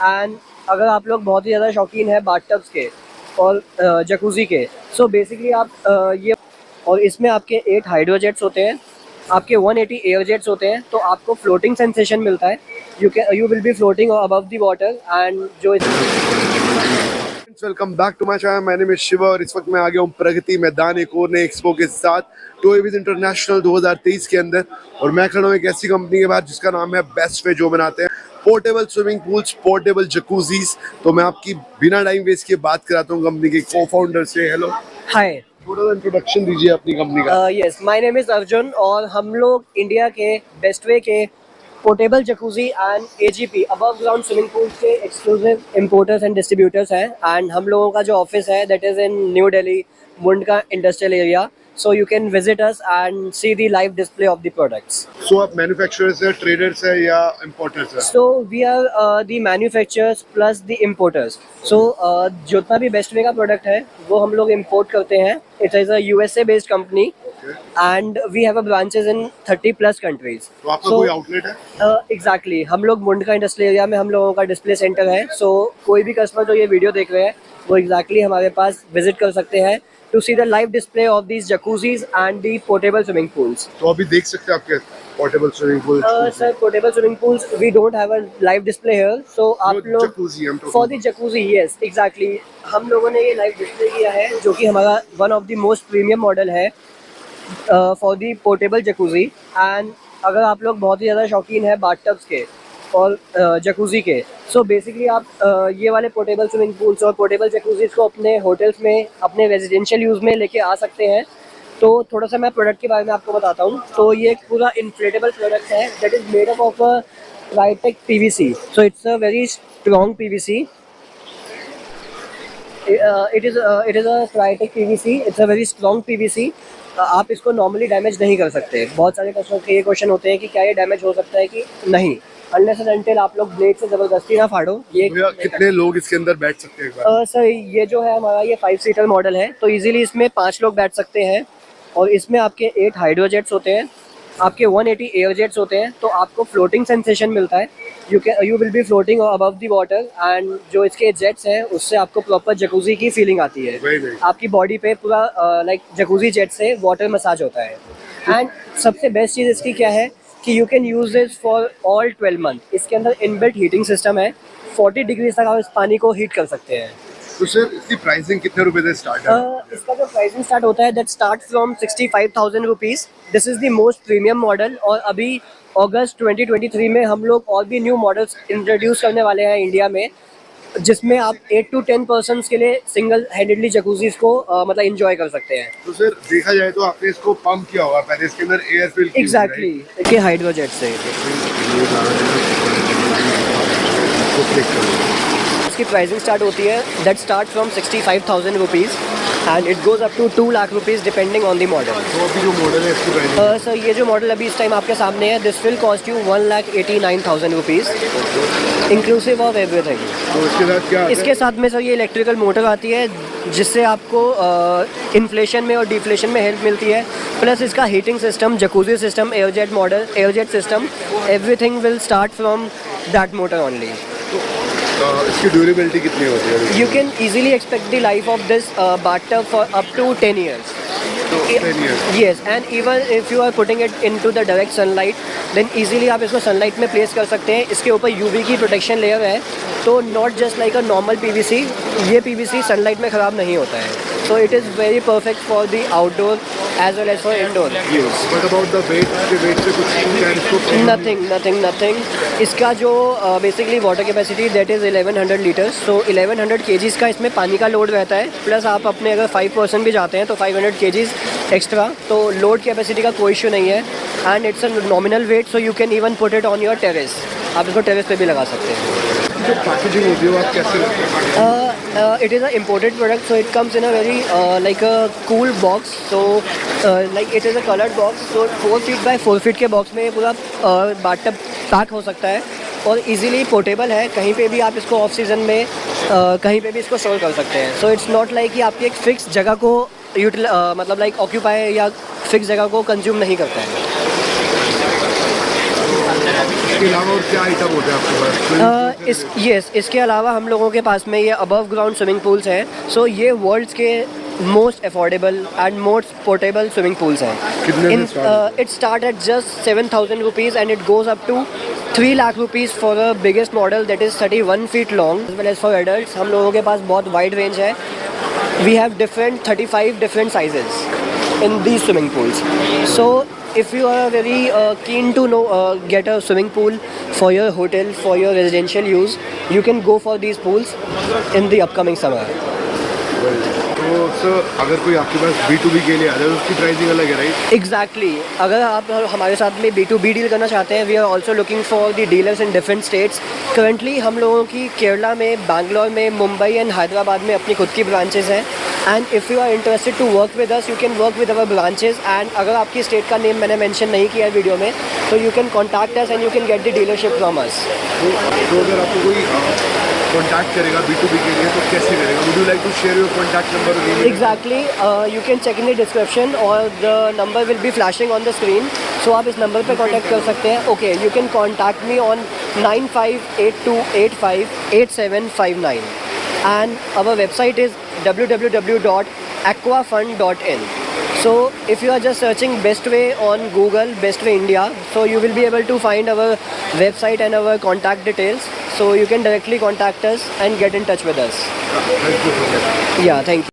And अगर आप लोग बहुत ही ज़्यादा शौकीन है बाथटब्स के और जकूज़ी के, सो बेसिकली आप ये और इसमें आपके 8 हाइड्रोजेट्स होते हैं, आपके 180 एयर जेट्स होते हैं, तो आपको फ्लोटिंग सेंसेशन मिलता है। You will be floating above the water and जो welcome back to my channel. My name is Shiva और इस वक्त मैं आ गया हूँ प्रगति मैदान एक और नए एक्सपो के साथ टोयबिज इंटरनेशनल 2023 के अंदर। और मैं खड़ा हूँ एक ऐसी कंपनी के बाद जिसका नाम है बेस्ट वे, जो बनाते हैं पोर्टेबल स्विमिंग पूल्स, पोर्टेबल जकूजीज। तो मैं आपकी बिना टाइम वेस्ट किए बात कराता हूँ कंपनी के को फाउंडर से। हेलो, हाय, थोड़ा इंट्रोडक्शन दीजिए अपनी कंपनी का। Yes, my name is Arjun और हम लोग इंडिया के बेस्ट वे के portable jacuzzi and AGP above ground swimming pools के एक्सक्लूसिव इंपोर्टर्स एंड डिस्ट्रीब्यूटर्स हैं। एंड हम लोगों का जो ऑफिस है that is in New Delhi, Mundka industrial area. So you can visit us and see the live display of the products. So आप manufacturers है, traders है या इंपोर्टर्स है? So we are the manufacturers plus the importers. So जितना भी best way का product है वो हम लोग इम्पोर्ट करते हैं। It is a USA based company and we have a branches in 30+ countries. तो आपका कोई आउटलेट है? एग्जैक्टली, हम लोग मुंडका इंडस्ट्रियल एरिया में हम लोगों का डिस्प्ले सेंटर है। सो कोई भी कस्टमर जो ये वीडियो देख रहे हैं वो एग्जैक्टली हमारे पास विजिट कर सकते हैं to see the live display of these jacuzzis and the portable swimming pools. तो अभी देख सकते हैं आपके portable swimming pool. Sir, portable swimming pools, we don't have a live display here. So आप लोग जकूजी हम for the jacuzzi, yes, exactly. हम लोगों ने ये live display किया है जो कि हमारा one of the most premium model है for the portable jacuzzi. And अगर आप लोग बहुत ही ज़्यादा शौकीन है बाथटब्स के और जकूज़ी के, सो बेसिकली आप ये वाले पोर्टेबल स्विमिंग पूल्स और पोर्टेबल जकूज़ीज़ को अपने होटल्स में, अपने रेजिडेंशियल यूज़ में लेके आ सकते हैं। तो थोड़ा सा मैं प्रोडक्ट के बारे में आपको बताता हूँ। तो ये एक पूरा इन्फ्लेटेबल प्रोडक्ट है that is made up of a Tritech PVC. So it's a very strong PVC. It is a Tritech PVC, it's a very strong PVC. आप इसको नॉर्मली डैमेज नहीं कर सकते। बहुत सारे कस्टमर के ये क्वेश्चन होते हैं कि क्या ये डैमेज हो सकता है कि नहीं। अनलेस एंड अनटिल आप लोग ब्लेड से ज़बरदस्ती ना फाड़ो। ये कितने लोग इसके अंदर बैठ सकते हैं? सर, ये जो है हमारा ये 5 सीटर मॉडल है, तो इजीली इसमें 5 लोग बैठ सकते हैं। और इसमें आपके 8 हाइड्रोजेट्स होते हैं, आपके 180 एयर जेट्स होते हैं, तो आपको फ्लोटिंग सेंसेशन मिलता है। You will be floating above the water and जो इसके जेट्स हैं उससे आपको प्रॉपर जकूज़ी की फीलिंग आती है। आपकी बॉडी पे पूरा लाइक जकूज़ी जेट से वाटर मसाज होता है। एंड सबसे बेस्ट चीज़ इसकी क्या है कि you can use this for all 12 month. इसके अंदर इनबिल्ट हीटिंग सिस्टम है, 40 डिग्री तक आप इस पानी को हीट कर सकते हैं। तो सर इसकी प्राइसिंग कितने रुपए से स्टार्ट है? इसका जो प्राइसिंग स्टार्ट होता है that start from 65,000 rupees. This is the most premium model. और अभी अगस्त 2023 में हम लोग और भी न्यू मॉडल्स इंट्रोड्यूस करने वाले हैं इंडिया में, जिसमें आप 8 to 10 पर्सन्स के लिए सिंगल हैंडेडली जकूज़ीज़ को मतलब इंजॉय कर सकते हैं। तो सर देखा जाए तो आपने इसको पंप किया होगा पहले, इसके अंदर एयर फिल एग्जैक्टली, देखिए हाइड्रोजेट से इसकी प्राइसिंग स्टार्ट होती है that start from 65,000 rupees and it goes up to 2 lakh rupees depending on the model. तो अभी जो मॉडल है इसकी प्राइसिंग? सर, ये जो मॉडल अभी इस टाइम आपके सामने है this will cost you 1,89,000 rupees inclusive of everything. तो इसके साथ क्या आता है? इसके साथ में सर ये इलेक्ट्रिकल मोटर आती है जिससे आपको इन्फ्लेशन में और डिफ्लेशन में हेल्प मिलती है। प्लस इसका heating system, jacuzzi system, airjet model, airjet system, everything will start from that motor only. इसकी ड्यूरेबिलिटी कितनी होती है? You can easily expect the life of this bathtub for up to 10 years. तो 10 years? Yes, and even if you are putting it into the direct sunlight, then easily आप इसको sunlight में place कर सकते हैं। इसके ऊपर यूवी की प्रोटेक्शन लेयर है, तो not just like a normal PVC, ये पीवीसी सनलाइट में ख़राब नहीं होता है। So it is very perfect for the outdoor as well as for indoor use. What about the weight? इसके weight से कुछ Nothing. इसका जो basically water capacity that is 1100 litres. So 1100 kgs का इसमें पानी का लोड रहता है। प्लस आप अपने अगर 5 पर्सन भी जाते हैं तो 500 kgs एक्स्ट्रा, तो लोड कैपेसिटी का कोई इशू नहीं है। And it's a nominal weight, so you can even put it on your terrace. आप इसको टेरेस पे भी लगा सकते हैं। जो पैकेजिंग होती है वो आप कैसे रखते हैं? It is an imported product, so it comes in a very like a cool box. So like it is a colored box. So 4 feet by 4 feet के बॉक्स में ये पूरा बाथटब पैक हो सकता है और इजीली पोर्टेबल है। कहीं पे भी आप इसको ऑफ सीज़न में कहीं पे भी इसको स्टोर कर सकते हैं। सो इट्स नॉट लाइक कि आपकी एक फिक्स जगह को मतलब लाइक ऑक्यूपाई या फिक्स जगह को कंज्यूम नहीं करता है। इसके अलावा और क्या आइटम होते हैं आपके पास? इसके अलावा हम लोगों के पास में ये अबव ग्राउंड स्विमिंग पूल्स हैं. सो ये वर्ल्ड्स के most affordable and most portable swimming pools हैं. कितने से start it start at just 7,000 rupees and it goes up to 3 lakh rupees for the biggest model that is 31 feet long. As well as for adults, हम लोगों के पास बहुत wide range है. We have 35 different sizes in these swimming pools. So if you are very keen to get a swimming pool for your hotel, for your residential use, you can go for these pools in the upcoming summer. तो sir अगर कोई आपके पास B2B के लिए आ जाए तो उसकी pricing अलग है, राइट? एग्जैक्टली अगर आप हमारे साथ में B2B डील करना चाहते हैं, we are also looking for the dealers in different states. Currently हम लोगों की केरला में, बैंगलोर में, मुंबई एंड हैदराबाद में अपनी खुद की ब्रांचेस हैं. And if you are interested to work with us, you can work with our branches. And अगर आपकी स्टेट का नेम मैंने मेंशन नहीं किया है वीडियो में, तो you can contact us and you can get the dealership from us. तो अगर आपको कोई कॉन्टैक्ट करेगा B2B के लिए तो कैसे करेगा? Would you like to share your contact number? Exactly you can check in the description और the number will be flashing on the screen. So आप इस नंबर पर कॉन्टैक्ट कर सकते हैं. Okay, you can contact me on 9582858759 and our website is www.aquafund.in. So if you are just searching Best Way on Google, Best Way India, so you will be able to find our website and our contact details. So you can directly contact us and get in touch with us. Thank you so much. Yeah, thank you.